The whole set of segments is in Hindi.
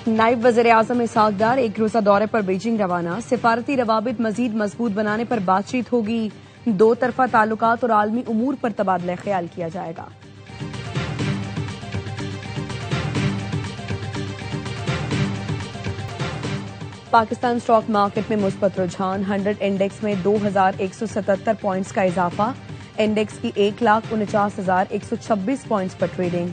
नायब वज़ीर-ए-आज़म इसहाक डार एक रोजा दौरे पर बीजिंग रवाना। सिफारती रवाबित मजीद मजबूत बनाने पर बातचीत होगी। दो तरफा ताल्लुकात और आलमी उमूर पर तबादला ख्याल किया जाएगा। पाकिस्तान स्टॉक मार्केट में मुस्बत रुझान। 100 इंडेक्स में 2177 पॉइंट्स का इजाफा। इंडेक्स की 1,49,126 पॉइंट्स पर ट्रेडिंग।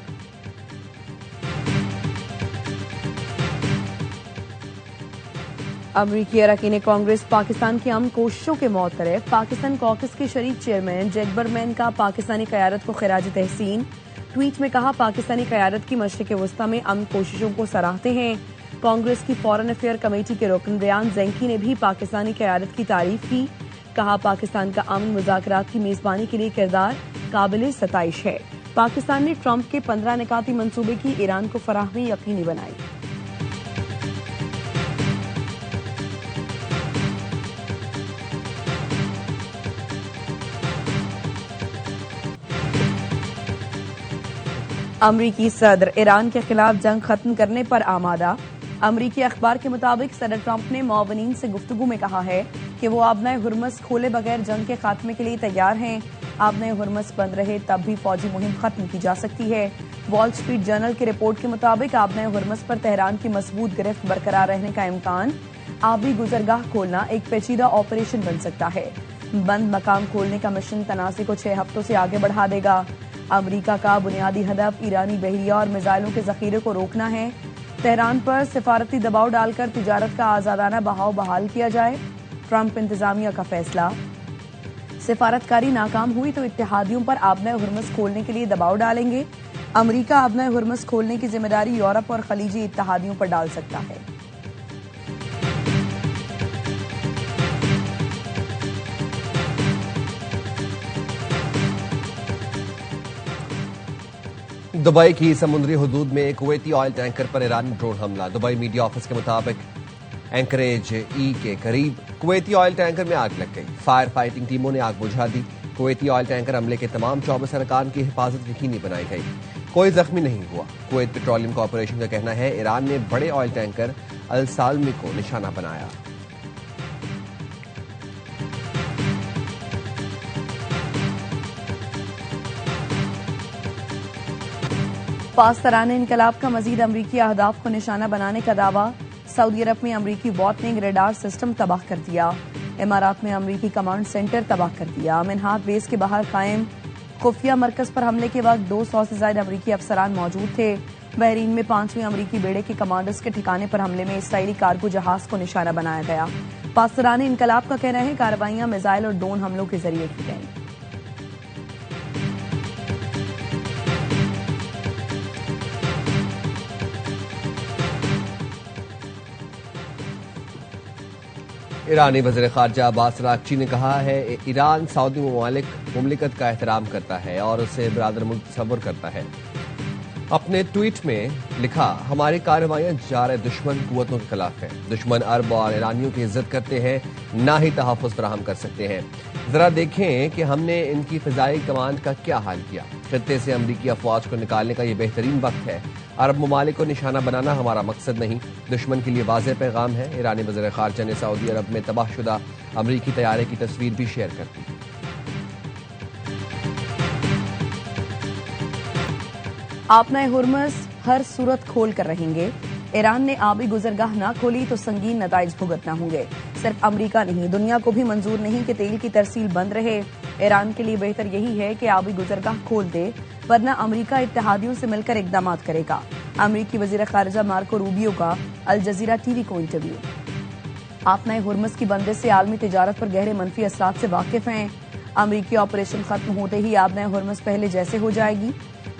अमरीकी अरकान कांग्रेस पाकिस्तान की अमन कोशिशों के मौतरफ। पाकिस्तान कॉकस के शरीक चेयरमैन जैकबरमैन का पाकिस्तानी क़यादत को खिराज तहसीन। ट्वीट में कहा, पाकिस्तानी क़यादत की मशरिक़ वस्ता में अमन कोशिशों को सराहते हैं। कांग्रेस की फॉरेन अफेयर कमेटी के रुकन रियान ज़ैंकी ने भी पाकिस्तानी क़यादत की तारीफ की। कहा, पाकिस्तान का अमन मुज़ाकरात की मेजबानी के लिए किरदार काबिल सताइश है। पाकिस्तान ने ट्रंप के 15 निकाती मंसूबे की ईरान को फराहमी यकीनी बनाई। अमरीकी सदर ईरान के खिलाफ जंग खत्म करने पर आमादा। अमरीकी अखबार के मुताबिक सदर ट्रंप ने मौवनीन से गुफ्तगू में कहा है कि वो आबनाए हुर्मस खोले बगैर जंग के खात्मे के लिए तैयार हैं। आबनाए हुर्मस बंद रहे तब भी फौजी मुहिम खत्म की जा सकती है। वॉल स्ट्रीट जर्नल की रिपोर्ट के मुताबिक आबनाए हुर्मस पर तेहरान की मजबूत गिरफ्त बरकरार रहने का इम्कान। आबी गुजरगाह खोलना एक पेचीदा ऑपरेशन बन सकता है। बंद मकाम खोलने का मिशन तनाज़े को 6 हफ्तों से आगे बढ़ा देगा। अमरीका का बुनियादी हदफ ईरानी बहरिया और मिसाइलों के जखीरे को रोकना है। तेहरान पर सिफारती दबाव डालकर तिजारत का आजादाना बहाव बहाल किया जाए। ट्रंप इंतजामिया का फैसला। सिफारतकारी नाकाम हुई तो इत्तेहादियों पर आबनाए हुर्मस खोलने के लिए दबाव डालेंगे। अमरीका आबनाए हुर्मस खोलने की जिम्मेदारी यूरोप और खलीजी इत्तेहादियों पर डाल सकता है। दुबई की समुद्री हुदूद में कुवैती ऑयल टैंकर पर ईरानी ड्रोन हमला। दुबई मीडिया ऑफिस के मुताबिक एंकरेज ई के करीब कुवैती ऑयल टैंकर में आग लग गई। फायर फाइटिंग टीमों ने आग बुझा दी। कुवैती ऑयल टैंकर हमले के तमाम 24 अरकान की हिफाजत यकीनी बनाई गई। कोई जख्मी नहीं हुआ। कुवैत पेट्रोलियम कॉरपोरेशन का कहना है ईरान ने बड़े ऑयल टैंकर अल सालमी को निशाना बनाया। पासदारान इनकलाब का मजीद अमरीकी अहदाफ को निशाना बनाने का दावा। सऊदी अरब में अमरीकी वॉटनिंग रेडार सिस्टम तबाह कर दिया। इमारात में अमरीकी कमांड सेंटर तबाह कर दिया। मिनहाट बेस के बाहर कायम खुफिया मरकज पर हमले के वक्त 200 से ज्यादा अमरीकी अफसरान मौजूद थे। बहरीन में 5वें अमरीकी बेड़े के कमांडर्स के ठिकाने पर हमले में इसराइली कार्गो जहाज को निशाना बनाया गया। पासदारान इनकलाब का कहना है कार्रवाइयां मिसाइल और ड्रोन हमलों के जरिए की गई। ईरानी वज़ीर ख़ारजा अब्बास अराग़ची ने कहा है ईरान सऊदी मुमालिकत का एहतराम करता है और उसे बरादर मुल्क तस्वुर करता है। अपने ट्वीट में लिखा, हमारी कार्रवाइयां जार दुश्मन कुव्वतों के खिलाफ है। दुश्मन अरब और ईरानियों की इज्जत करते हैं, ना ही तहफ़्फ़ुज़ फराहम कर सकते हैं। जरा देखें कि हमने इनकी फ़िज़ाई कमांड का क्या हाल किया। खित्ते से अमरीकी अफवाज को निकालने का यह बेहतरीन वक्त है। अरब ममालिक को निशाना बनाना हमारा मकसद नहीं, दुश्मन के लिए वाज़ेह पैगाम है। ईरानी वज़ीर ख़ारजा ने सऊदी अरब में तबाहशुदा अमरीकी तैयारे की तस्वीर भी शेयर कर दी। आबनाए हुर्मस हर सूरत खोल कर रहेंगे। ईरान ने आबी गुजरगाह ना खोली तो संगीन नताइज भुगतना होंगे। सिर्फ अमरीका नहीं, दुनिया को भी मंजूर नहीं कि तेल की तरसील बंद रहे। ईरान के लिए बेहतर यही है कि आबी गुजरगाह खोल दे, वरना अमरीका इत्तेहादियों से मिलकर इकदाम करेगा। अमरीकी वजीर खारजा मार्को रूबियो का अल जजीरा टीवी को इंटरव्यू। आबनाए हुर्मस की बंदिश से आलमी तिजारत पर गहरे मनफी असरात से वाकिफ हैं। अमरीकी ऑपरेशन खत्म होते ही आबनाए हुर्मस पहले जैसे हो जाएगी।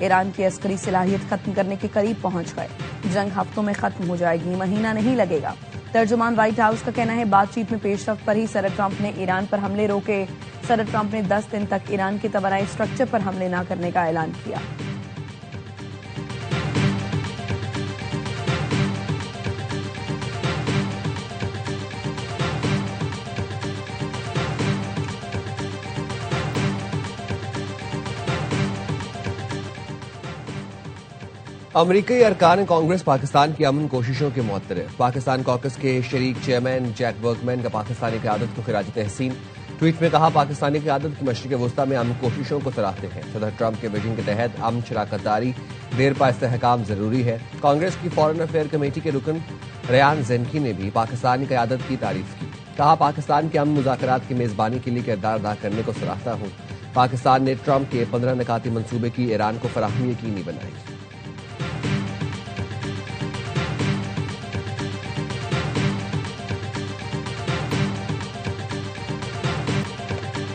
ईरान की अस्करी सलाहियत खत्म करने के करीब पहुंच गए। जंग हफ्तों में खत्म हो जाएगी, महीना नहीं लगेगा। तर्जुमान व्हाइट हाउस का कहना है बातचीत में पेशरफ्त पर ही सदर ट्रंप ने ईरान पर हमले रोके। सदर ट्रंप ने 10 दिन तक ईरान के तवानाई स्ट्रक्चर पर हमले न करने का ऐलान किया। अमरीकी अरकान कांग्रेस पाकिस्तान की अमन कोशिशों के मुअत्तरफ। पाकिस्तान कॉकस के शरीक चेयरमैन जैक वर्कमैन का पाकिस्तानी क़यादत को खिराज तहसीन। ट्वीट में कहा, पाकिस्तानी क़यादत की मशरिक़ वस्ता में अमन कोशिशों को सराहते हैं। सदर ट्रंप के विजन के तहत अमन, शराकतदारी, देरपा इस्तेहकाम जरूरी है। कांग्रेस की फॉरेन अफेयर कमेटी के रुकन रेयान ज़ेनकी ने भी पाकिस्तानी क़यादत की तारीफ की। कहा, पाकिस्तान के अमन मुज़ाकरात की मेजबानी के लिए किरदार अदा करने को सराहता हूं। पाकिस्तान ने ट्रंप के 15 निकाती मंसूबे की ईरान को फराहमी यकीनी बनाई।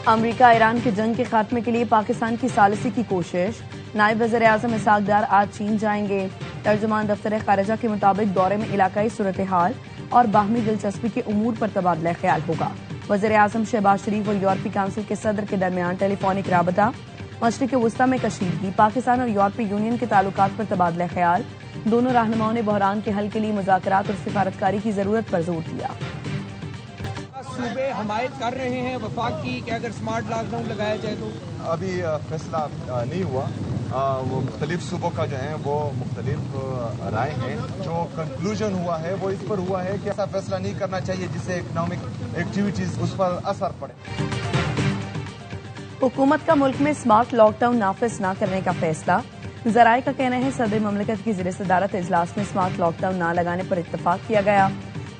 अमरीका ईरान की जंग के खात्मे के लिए पाकिस्तान की सालिसी की कोशिश। नायब वज़ीर आज़म इसहाक डार आज चीन जाएंगे। तर्जुमान दफ्तर खारिजा के मुताबिक दौरे में इलाकाई सूरत हाल और बाहमी दिलचस्पी के उमूर पर तबादला ख्याल होगा। वज़ीर आज़म शहबाज शरीफ और यूरोपीय काउंसिल के सदर के दरमियान टेलीफोनिक राबता। मशरिक़ वस्ता में कशीदगी। पाकिस्तान और यूरोपीय यूनियन के ताल्लुकात पर तबादला ख्याल। दोनों रहनुमाओं ने बहरान के हल के लिए मुज़ाकरात और सिफारतकारी की जरूरत पर जोर दिया। सूबे हमायत कर रहे हैं वफाक की कि अगर स्मार्ट लॉकडाउन लगाया जाए तो अभी फैसला नहीं हुआ। वो मुख्तलिफ सूबों का जो है वो मुख्तलिफ राय है। जो कंक्लूजन हुआ है वो इस पर हुआ है कि ऐसा फैसला नहीं करना चाहिए जिससे इकोनॉमिक एक्टिविटीज उस पर असर पड़े। हुकूमत का मुल्क में स्मार्ट लॉकडाउन नाफिज न करने का फैसला। जराये का कहना है, सदर ममलिकत की ज़ेर सदारत इजलास में स्मार्ट लॉकडाउन न लगाने पर इत्तफाक किया गया।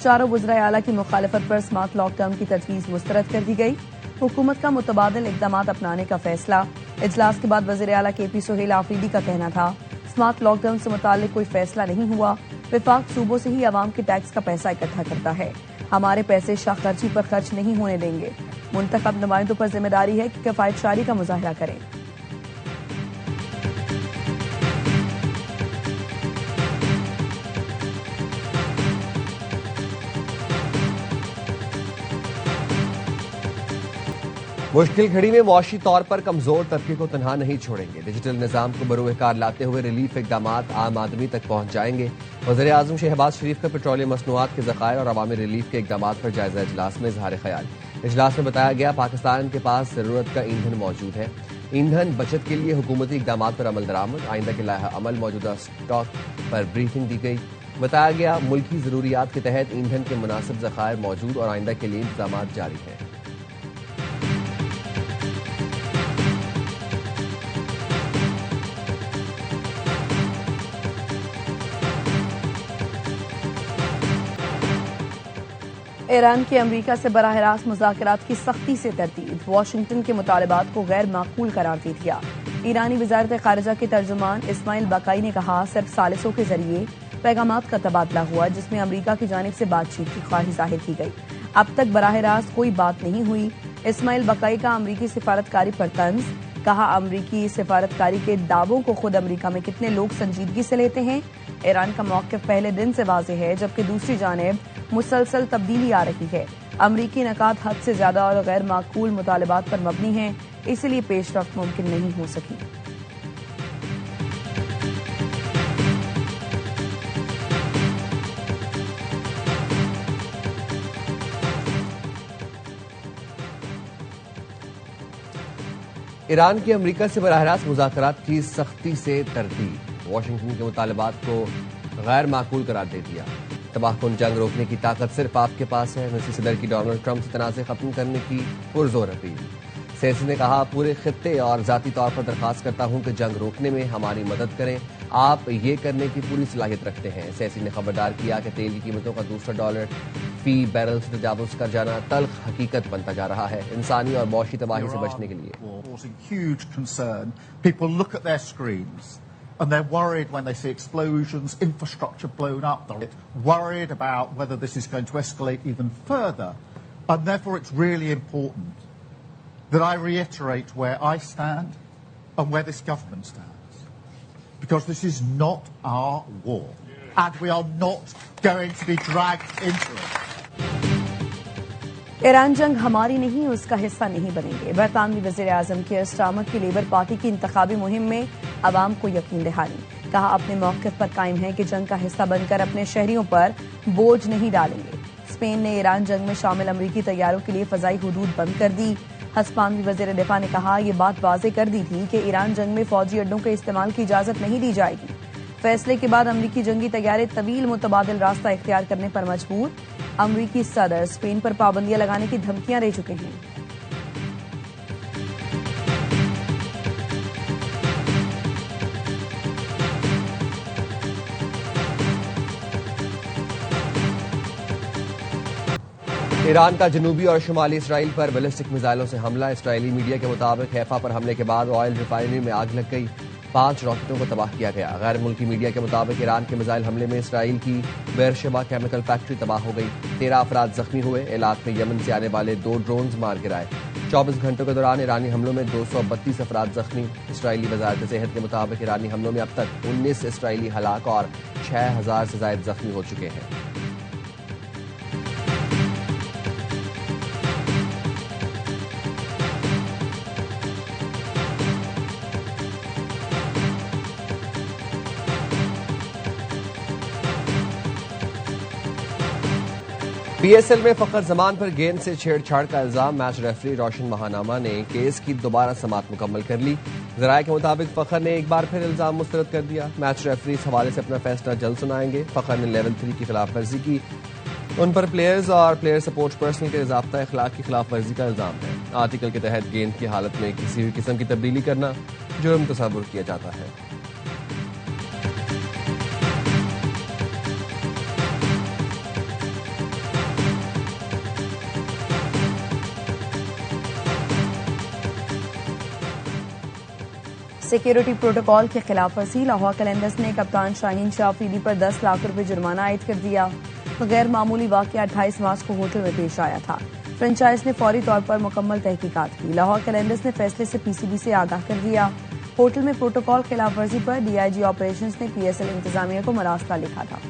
चारों वज़राए आला की मुखालफत पर स्मार्ट लॉकडाउन की तजवीज़ मुस्तरद कर दी गई। हुकूमत का मुतबादिल इक़दाम अपनाने का फैसला। इजलास के बाद वज़ीर आला KP सोहेल आफरीदी का कहना था, स्मार्ट लॉकडाउन से मुताल्लिक कोई फैसला नहीं हुआ। विफाक सूबों से ही अवाम के टैक्स का पैसा इकट्ठा करता है। हमारे पैसे शाखर्ची पर खर्च नहीं होने देंगे। मुंतखब नुमाइंदों पर जिम्मेदारी है कि किफायतशारी का मुजाहरा करें। मुश्किल घड़ी में मुआशी तौर पर कमजोर तबके को तनहा नहीं छोड़ेंगे। डिजिटल निजाम को बरूहकार लाते हुए रिलीफ इकदाम आम आदमी तक पहुंच जाएंगे। वज़ीर आज़म शहबाज शरीफ का पेट्रोलियम मसनूआत के ज़खायर और अवामी रिलीफ के इकदाम पर जायजा इजलास में इजहार ख्याल। इजलास में बताया गया, पाकिस्तान के पास जरूरत का ईंधन मौजूद है। ईंधन बचत के लिए हुकूमती इकदाम पर अमल दरामद। आइंदा के लाहा अमल मौजूदा स्टॉक पर ब्रीफिंग दी गई। बताया गया, मुल्की जरूरियात के तहत ईंधन के मुनासिब ज़खायर मौजूद और आइंदा के लिए इंतजाम जारी हैं। ईरान की अमरीका से बराह रास्त मुज़ाकरात की सख्ती से तरदीद। वाशिंगटन के मुतालबात को गैर माकूल करार दे दिया। ईरानी वज़ारत खारिजा के तर्जुमान इस्माइल बकाई ने कहा, सिर्फ सालिसों के जरिए पैगामात का तबादला हुआ जिसमें अमरीका की जानिब से बातचीत की ख्वाहिश जाहिर की गई। अब तक बराह रास्त कोई बात नहीं हुई। इस्माइल बकाई का अमरीकी सिफारतकारी पर तंज। कहा, अमरीकी सिफारतकारी के दावों को खुद अमरीका में कितने लोग संजीदगी से लेते हैं। ईरान का मौक़िफ़ पहले दिन से वाज़ेह है, जबकि दूसरी जानिब मुसलसल तब्दीली आ रही है। अमरीकी नकात हद से ज्यादा और गैर माकूल मुतालबात पर मबनी हैं, इसलिए पेशरफ्त मुमकिन नहीं हो सकी। ईरान की अमरीका से बराह रास्त मुज़ाकरात की सख्ती से तरदीद। वाशिंगटन के मुतालबात को गैर माकूल करार दे दिया। तबाहकुन जंग रोकने की ताकत सिर्फ आपके पास है। मसीह सदर की डोनाल्ड ट्रंप से तनाज़े खत्म करने की पुरजोर अपील। सेसी ने कहा, पूरे खित्ते और जाती तौर पर दरखास्त करता हूं कि जंग रोकने में हमारी मदद करें। आप ये करने की पूरी सलाहियत रखते हैं। सेसी ने खबरदार किया कि तेल की कीमतों का दूसरा डॉलर फी बैरल से तजावुज कर जाना तल्ख हकीकत बनता जा रहा है। इंसानी और मौशी तबाही से बचने के लिए and they're worried when they see explosions, infrastructure blown up. They're worried about whether this is going to escalate even further. And therefore it's really important that I reiterate where I stand and where this government stands. Because this is not our war. And we are not going to be dragged into it. Iran जंग हमारी नहीं, उसका हिस्सा नहीं बनेंगे। बरतानवी वज़ीर आज़म की स्टार्मर की लेबर पार्टी की इंतखाबी मुहिम में अवाम को यकीन दहानी। कहा, अपने मौक़िफ़ पर कायम है कि जंग का हिस्सा बनकर अपने शहरियों पर बोझ नहीं डालेंगे। स्पेन ने ईरान जंग में शामिल अमरीकी तैयारों के लिए फ़ज़ाई हुदूद बंद कर दी। हस्पानवी वज़ीर दिफा ने कहा, यह बात वाज़ेह कर दी थी कि ईरान जंग में फ़ौजी अड्डों के इस्तेमाल की इजाज़त नहीं दी जाएगी। फैसले के बाद अमरीकी जंगी तैयारे तवील मुतबादिल रास्ता इख्तियार करने पर मजबूर। अमरीकी सदर स्पेन पर पाबंदियां लगाने की धमकियां दे चुके हैं। ईरान का जनूबी और शुमाली इसराइल पर बैलिस्टिक मिसाइलों से हमला। इसराइली मीडिया के मुताबिक हैफा पर हमले के बाद ऑयल रिफाइनरी में आग लग गई। 5 रॉकेटों को तबाह किया गया। गैर मुल्की मीडिया के मुताबिक ईरान के मिसाइल हमले में इसराइल की बेरशेबा केमिकल फैक्ट्री तबाह हो गई। 13 अफराद जख्मी हुए। इलाक में यमन से आने वाले 2 ड्रोन्स मार गिराए। 24 घंटों के दौरान ईरानी हमलों में 232 अफराद जख्मी। इसराइली वजारत सेहत के मुताबिक ईरानी हमलों में अब तक 19 इसराइली हलाक और 6000 से ज्यादा जख्मी हो चुके हैं। पीएसएल में फखर जमान पर गेंद से छेड़छाड़ का इल्जाम। मैच रेफरी रोशन महानामा ने केस की दोबारा समाअत मुकम्मल कर ली। जराये के मुताबिक फखर ने एक बार फिर इल्जाम मुस्तरद कर दिया। मैच रेफरी इस हवाले से अपना फैसला जल्द सुनाएंगे। फखर ने लेवल 3 की खिलाफ वर्जी की। उन पर प्लेयर्स और प्लेयर सपोर्ट पर्सनल के ज़ाब्ता अखलाक की खिलाफ वर्जी का इल्जाम है। आर्टिकल के तहत गेंद की हालत में किसी भी किस्म की तब्दीली करना जुर्म तस्वुर किया जाता है। सिक्योरिटी प्रोटोकॉल के खिलाफ वर्जी। लाहौर कैलेंडर्स ने कप्तान शाहीन शाह अफरीदी पर 10 लाख रुपए जुर्माना आयद कर दिया। गैर मामूली वाकया 28 मार्च को होटल में पेश आया था। फ्रेंचाइज ने फौरी तौर पर मुकम्मल तहकीकात की। लाहौर कैलेंडर्स ने फैसले से पीसीबी से आगाह कर दिया। होटल में प्रोटोकॉल खिलाफ वर्जी पर डीआईजी ऑपरेशंस ने पीएसएल इंतजामिया को मरासला लिखा था।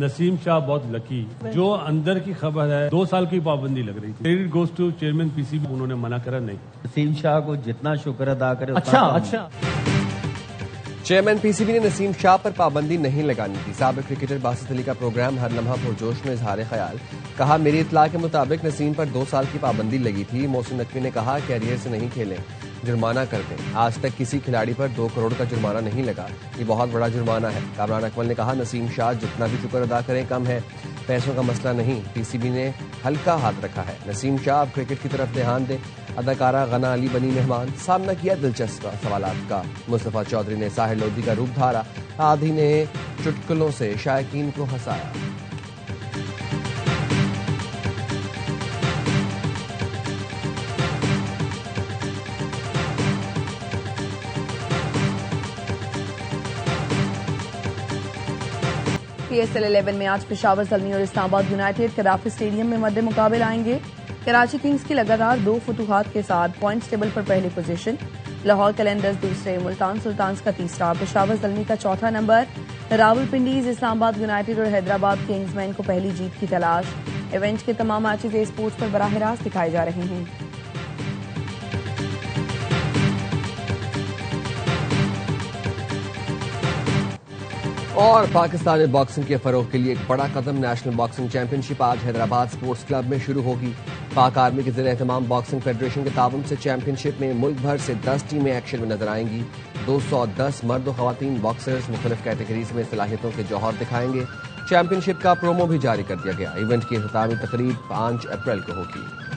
नसीम शाह बहुत लकी, जो अंदर की खबर है 2 साल की पाबंदी लग रही थी। Credit goes to chairman PCB, उन्होंने मना करा नहीं। नसीम शाह को जितना शुक्र अदा करे अच्छा चेयरमैन पीसीबी ने नसीम शाह पर पाबंदी नहीं लगानी थी। साबिक क्रिकेटर बासित अली का प्रोग्राम हर लम्हा पुरजोश में इजहार ख्याल। कहा, मेरी इत्तला के मुताबिक नसीम पर 2 साल की पाबंदी लगी थी। मोहसिन नकवी ने कहा, कैरियर से नहीं खेलें, जुर्माना कर दें। आज तक किसी खिलाड़ी पर 2 करोड़ का जुर्माना नहीं लगा। ये बहुत बड़ा जुर्माना है। कामरान अकमल ने कहा, नसीम शाह जितना भी शुक्र अदा करें कम है, पैसों का मसला नहीं। पीसीबी ने हल्का हाथ रखा है। नसीम शाह अब क्रिकेट की तरफ ध्यान दें। अदाकारा गना अली बनी मेहमान। सामना किया दिलचस्प सवालात का। मुस्तफा चौधरी ने साहिर लोधी का रूप धारा। आधी ने चुटकुलों से शायकीन को हंसाया। पीएसएल 11 में आज पेशावर ज़ल्मी और इस्लामाबाद यूनाइटेड कदाफी स्टेडियम में मद्दे मुकाबले आएंगे। कराची किंग्स की लगातार 2 फतूहात के साथ पॉइंट्स टेबल पर पहली पोजीशन। लाहौर कैलेंडर्स दूसरे, मुल्तान सुल्तान्स का तीसरा, पेशावर ज़ल्मी का चौथा नंबर। रावलपिंडीज, इस्लामाबाद यूनाइटेड और हैदराबाद किंग्समैन को पहली जीत की तलाश। इवेंट के तमाम मैचेज ए स्पोर्ट्स पर बराह रास्त दिखाए जा रहे हैं। और पाकिस्तानी बॉक्सिंग के फरोग के लिए एक बड़ा कदम। नेशनल बॉक्सिंग चैंपियनशिप आज हैदराबाद स्पोर्ट्स क्लब में शुरू होगी। पाक आर्मी के ज़रिए एहतमाम बॉक्सिंग फेडरेशन के ताउन से चैंपियनशिप में मुल्क भर से 10 टीमें एक्शन में नजर आएंगी। 210 मर्द और खवातीन बॉक्सर्स मुख्तलिफ कैटेगरीज में सलाहियतों के जौहर दिखाएंगे। चैंपियनशिप का प्रोमो भी जारी कर दिया गया। इवेंट की इख्तितामी तकरीब 5 अप्रैल को होगी।